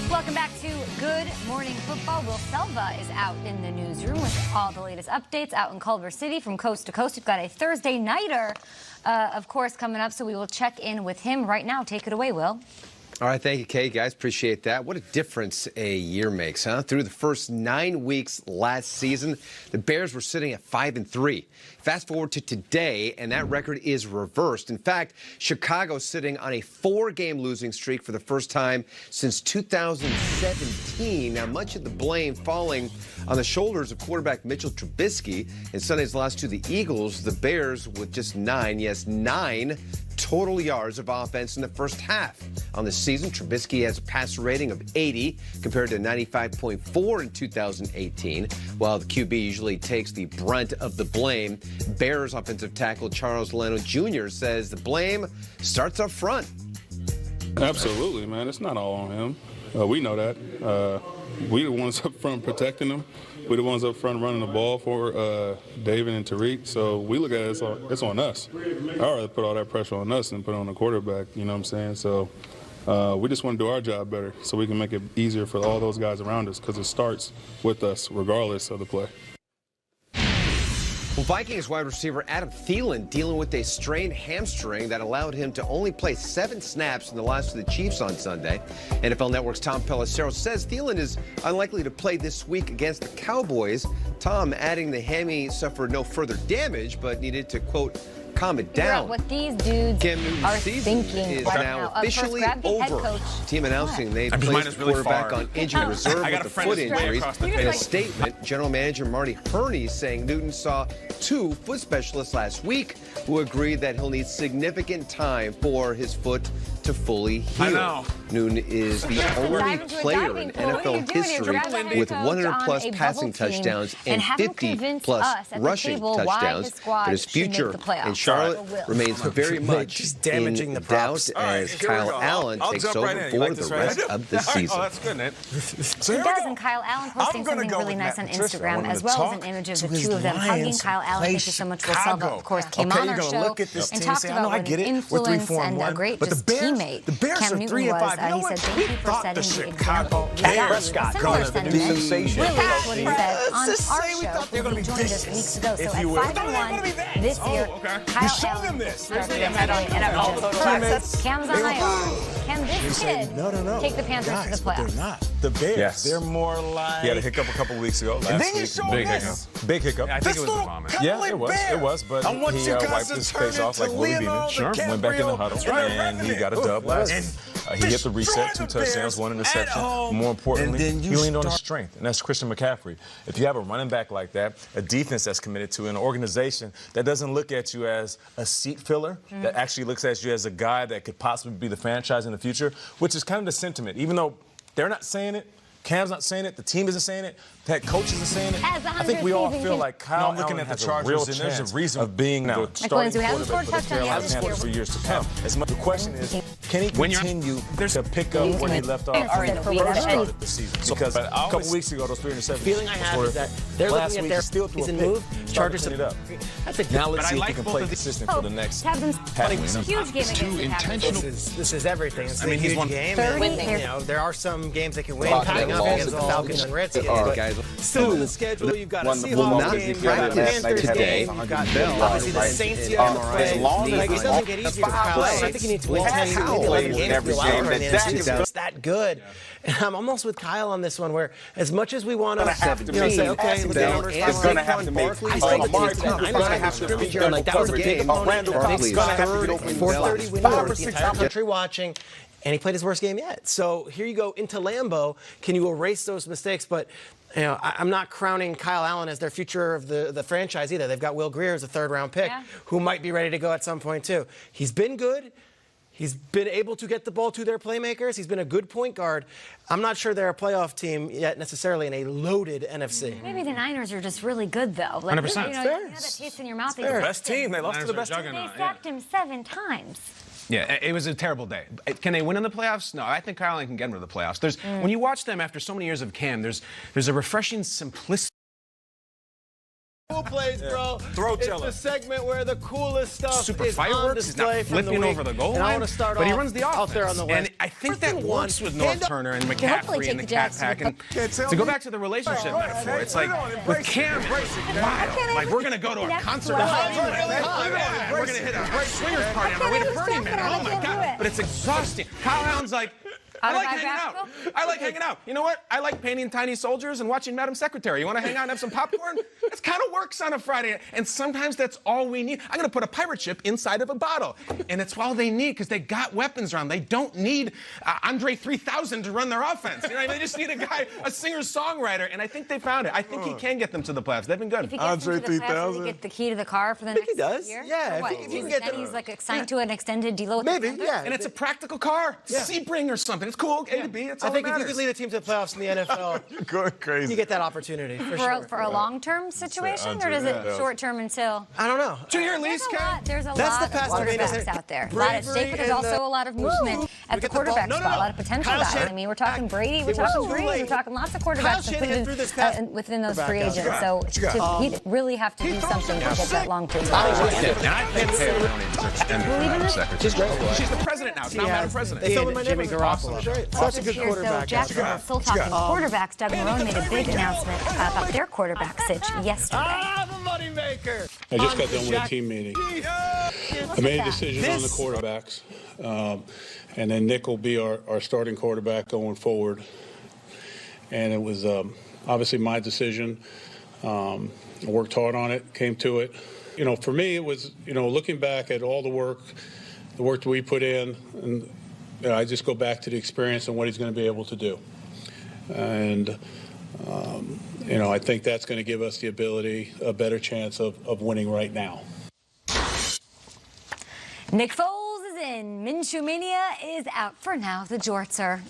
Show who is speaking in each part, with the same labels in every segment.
Speaker 1: Welcome back to Good Morning Football. Will Selva is out in the newsroom with all the latest updates out in Culver City from coast to coast. We've got a Thursday nighter, of course, coming up, so we will check in with him right now. Take it away, Will.
Speaker 2: All right, thank you, Kate. Guys, appreciate that. What a difference a year makes, huh? Through the first 9 weeks last season, the Bears were sitting at 5-3. Fast forward to today, and that record is reversed. In fact, Chicago's sitting on a 4-game losing streak for the first time since 2017. Now, much of the blame falling on the shoulders of quarterback Mitchell Trubisky. In Sunday's loss to the Eagles, the Bears with just 9 total yards of offense in the first half. On the season, Trubisky has a passer rating of 80 compared to 95.4 in 2018. While the QB usually takes the brunt of the blame, Bears offensive tackle Charles Leno Jr. says the blame starts up front.
Speaker 3: Absolutely, man. It's not all on him. We know that. We the ones up front protecting him. We're the ones up front running the ball for David and Tariq. So we look at it, it's on us. I'd rather put all that pressure on us than put it on the quarterback, you know what I'm saying? So we just want to do our job better so we can make it easier for all those guys around us because it starts with us regardless of the play.
Speaker 2: Well, Vikings wide receiver Adam Thielen dealing with a strained hamstring that allowed him to only play 7 snaps in the loss to the Chiefs on Sunday. NFL Network's Tom Pelissero says Thielen is unlikely to play this week against the Cowboys. Tom adding the hammy suffered no further damage, but needed to, quote, calm it down.
Speaker 1: What these dudes are thinking
Speaker 2: is
Speaker 1: right
Speaker 2: now officially over. Team announcing they placed the quarterback on injured reserve with the foot injuries. In a statement, General Manager Marty Hurney saying Newton saw 2 foot specialists last week who agreed that he'll need significant time for his foot to fully heal. Newton is the only player in NFL history with 100-plus passing touchdowns and 50-plus rushing touchdowns. But his future in Charlotte remains very much in doubt as Kyle Allen takes over for the rest of the season.
Speaker 4: Oh, that's good, Nate.
Speaker 1: It does, and Kyle Allen posting something really nice on Instagram, as well as an image of the two of them hugging. Kyle Allen, thank you so much. Will Selva, of course, came on our show and talked about what an influence and a great just teammate Cam Newton was. He said, thank you for setting the example.
Speaker 5: Prescott,
Speaker 1: the sensation. Really, that's what he said on our show when he joined us weeks ago. So at 5-1 this year, Kyle Allen Cam's on IR. Can this kid take the Panthers to the playoffs?
Speaker 5: They're not. The Bears, they're more like...
Speaker 4: He had a hiccup a couple weeks ago.
Speaker 5: And then you show
Speaker 4: Big
Speaker 5: this.
Speaker 4: hiccup.
Speaker 5: Big hiccup.
Speaker 4: Yeah, I think it was the vomit.
Speaker 5: Yeah, it was, but he wiped his face off like Willie Beeman.
Speaker 4: Sure.
Speaker 5: Went back in the huddle, and he got a dub last week. He hit the reset, 2 touchdowns, 1 interception. More importantly, he leaned on his strength, and that's Christian McCaffrey. If you have a running back like that, a defense that's committed to, an organization that doesn't look at you as a seat filler, that actually looks at you as a guy that could possibly be the franchise in the future, which is kind of the sentiment. Even though they're not saying it, Cam's not saying it, the team isn't saying it, the head coach isn't saying it. I think we all feel like Kyle Allen has a real chance of being the starting quarterback for the Carolina Panthers for years to come. The question is, can he continue to pick up where he left off when he first started the season? Because a couple weeks ago, those 3 interceptions.
Speaker 6: The feeling I have is that they're looking at their season move. Chargers
Speaker 5: it up.
Speaker 6: Now
Speaker 5: let's see if he can play consistent for the next half
Speaker 1: huge game against the Packers.
Speaker 6: This is everything. It's a huge game. There are some games that can win. Coming up against the Falcons and Redskins. Still in the schedule, you've got a Seahawks game, you've got a Panthers game, you've got obviously the Saints here on the play. It doesn't get easier for Kyle Allen. I think he needs to win 10, maybe 11 games to go out right now. It's that good. And I'm almost with Kyle on this one, where as much as we want to say, okay, look at the numbers,
Speaker 4: it's going to have to make
Speaker 6: Barkley, that was a big opponent. Nick's going to have to get open 430 win over the entire country watching. And he played his worst game yet. So here you go into Lambeau. Can you erase those mistakes? But I'm not crowning Kyle Allen as their future of the franchise either. They've got Will Greer as a 3rd-round pick, who might be ready to go at some point too. He's been good. He's been able to get the ball to their playmakers. He's been a good point guard. I'm not sure they're a playoff team yet necessarily in a loaded NFC.
Speaker 1: Maybe the Niners are just really good, though. Like,
Speaker 4: 100%.
Speaker 1: You have that taste in your mouth.
Speaker 4: The best team. They lost to the best team.
Speaker 1: They sacked him 7 times.
Speaker 7: Yeah, it was a terrible day. Can they win in the playoffs? No, I think Kyle Allen can get into the playoffs. When you watch them after so many years of Cam, there's a refreshing simplicity.
Speaker 6: Cool plays, bro.
Speaker 4: Throw
Speaker 6: it's
Speaker 4: Teller.
Speaker 6: the segment where the coolest stuff
Speaker 7: Super
Speaker 6: is on
Speaker 7: fireworks. He's
Speaker 6: display
Speaker 7: not
Speaker 6: from the
Speaker 7: flipping
Speaker 6: week.
Speaker 7: over the goal
Speaker 6: and
Speaker 7: line.
Speaker 6: I want to start
Speaker 7: but he
Speaker 6: off
Speaker 7: runs the offense.
Speaker 6: out there on the west.
Speaker 7: And I think that works with North Turner and
Speaker 1: hopefully
Speaker 7: McCaffrey
Speaker 1: take
Speaker 7: and the
Speaker 1: the
Speaker 7: Cat
Speaker 1: Jags
Speaker 7: Pack.
Speaker 1: to
Speaker 7: And to go back to the relationship metaphor, it's like with Cam, wild. Like we're gonna go to a concert. We're gonna hit a swingers party on our way to Burning Man. Oh my God! But it's exhausting. Kyle Allen's like. I like hanging out. I like hanging out. You know what? I like painting tiny soldiers and watching Madam Secretary. You want to hang out and have some popcorn? That kind of works on a Friday. And sometimes that's all we need. I'm going to put a pirate ship inside of a bottle. And it's all they need because they got weapons around. They don't need Andre 3000 to run their offense. You know what I mean? They just need a guy, a singer-songwriter. And I think they found it. I think he can get them to the playoffs. They've been good.
Speaker 1: If he gets into the playoffs, does he get the key to the car for the next year?
Speaker 6: Yeah,
Speaker 1: if he can get he's like assigned to an extended deal with the Panthers?
Speaker 6: Yeah.
Speaker 7: And it's a practical car. Sebring or something. It's cool. A to B. It's all
Speaker 6: I think
Speaker 7: that
Speaker 6: if you
Speaker 7: matters.
Speaker 6: could lead a team to the playoffs in the NFL,
Speaker 5: You're going crazy.
Speaker 6: you get that opportunity for sure.
Speaker 1: For a long-term situation, or does it short-term until?
Speaker 6: I don't know.
Speaker 7: 2-year lease, Cam.
Speaker 1: There's a
Speaker 6: That's
Speaker 1: lot
Speaker 6: the
Speaker 1: of
Speaker 6: past
Speaker 1: quarterbacks out there. A lot at stake, but there's also a lot of movement at the quarterback spot. A lot of potential guys. I mean, we're talking Brady. We're talking Breeze. We're talking lots of quarterbacks within those free agents. So he'd really have to do something to get that long-term.
Speaker 7: And I think Taylor Leonard. She's great. She's the president now. She's now Madam President.
Speaker 6: They filmed Jimmy Garoppolo. Such a good quarterback.
Speaker 1: Jacksonville still talking quarterbacks. Doug Marrone made a big announcement about their quarterback sitch yesterday.
Speaker 6: The moneymaker.
Speaker 3: I just got done with a team meeting. I made a decision on the quarterbacks. And then Nick will be our starting quarterback going forward. And it was obviously my decision. I worked hard on it, came to it. You know, for me, it was, looking back at all the work that we put in, and I just go back to the experience and what he's going to be able to do. And, I think that's going to give us the ability, a better chance of winning right now.
Speaker 1: Nick Foles is in. Minshew Mania is out for now. The jorts are,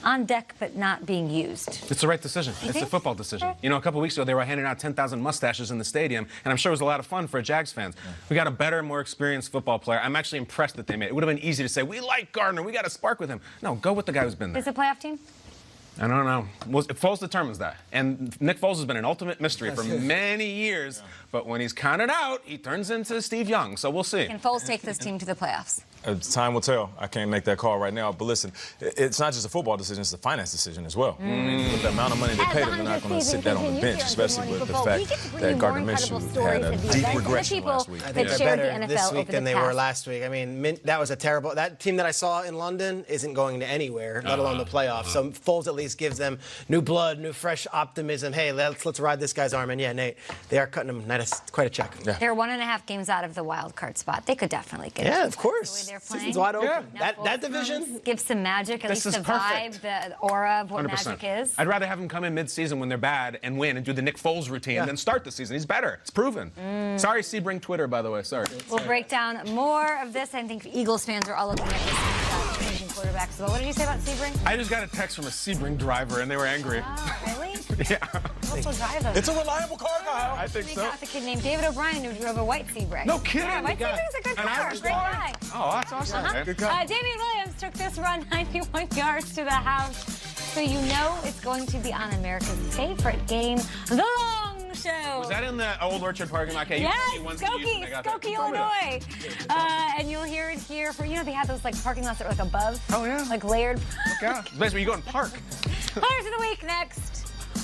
Speaker 1: on deck but not being used.
Speaker 7: It's the right decision. It's a football decision. A couple weeks ago, they were handing out 10,000 mustaches in the stadium, and I'm sure it was a lot of fun for Jags fans. We got a better, more experienced football player. I'm actually impressed that they made it. It would have been easy to say, we like Gardner. We got to spark with him. No, go with the guy who's been there.
Speaker 1: Is it a playoff team?
Speaker 7: I don't know. Foles determines that. And Nick Foles has been an ultimate mystery for many years. But when he's counted out, he turns into Steve Young. So we'll see.
Speaker 1: Can Foles take this team to the playoffs?
Speaker 5: Time will tell. I can't make that call right now. But listen, it's not just a football decision, it's a finance decision as well. With the amount of money they paid him, they're not going to sit that on the bench, especially with the fact that Gardner Minshew had a deep regression last week.
Speaker 6: I think they're better this week than they were last week. I mean, that was a terrible. That team that I saw in London isn't going to anywhere, let alone the playoffs. So Foles at least gives them new blood, new fresh optimism. Hey, let's ride this guy's arm. And yeah, Nate, they are cutting him quite a check.
Speaker 1: Yeah. They're 1.5 games out of the wild card spot. They could definitely get it.
Speaker 6: Yeah, of course.
Speaker 1: The way they're playing.
Speaker 6: Season's wide open.
Speaker 7: Yeah.
Speaker 6: That division
Speaker 1: gives some magic, at least the
Speaker 7: perfect.
Speaker 1: vibe, the aura of what
Speaker 7: 100%.
Speaker 1: magic is.
Speaker 7: I'd rather have him come in mid-season when they're bad and win and do the Nick Foles routine than start the season. He's better. It's proven. Sorry, Sebring Twitter, by the way. Sorry.
Speaker 1: We'll break down more of this. I think Eagles fans are all looking at this changing quarterbacks. So what did you say about Sebring?
Speaker 7: I just got a text from a Sebring driver, and they were angry.
Speaker 1: Really?
Speaker 7: Yeah.
Speaker 1: Also drive them.
Speaker 4: It's a reliable car, Kyle.
Speaker 7: I think so.
Speaker 1: We got a kid named David O'Brien who drove a white Sebring.
Speaker 7: No kidding.
Speaker 1: Yeah, white Sebring's a good
Speaker 7: An
Speaker 1: car.
Speaker 7: Irish
Speaker 1: Great
Speaker 7: boy?
Speaker 1: guy.
Speaker 7: Oh, that's awesome. Man. Good guy.
Speaker 1: Damian Williams took this run 91 yards to the house. So you know it's going to be on America's favorite game, The Long Show.
Speaker 7: Was that in the Old Orchard parking lot? Okay,
Speaker 1: Yes, Skokie, Illinois. And you'll hear it here for, they have those parking lots that are above.
Speaker 7: Oh, yeah.
Speaker 1: Layered.
Speaker 7: Yeah. It's the place where you go and park.
Speaker 1: Players of the week next.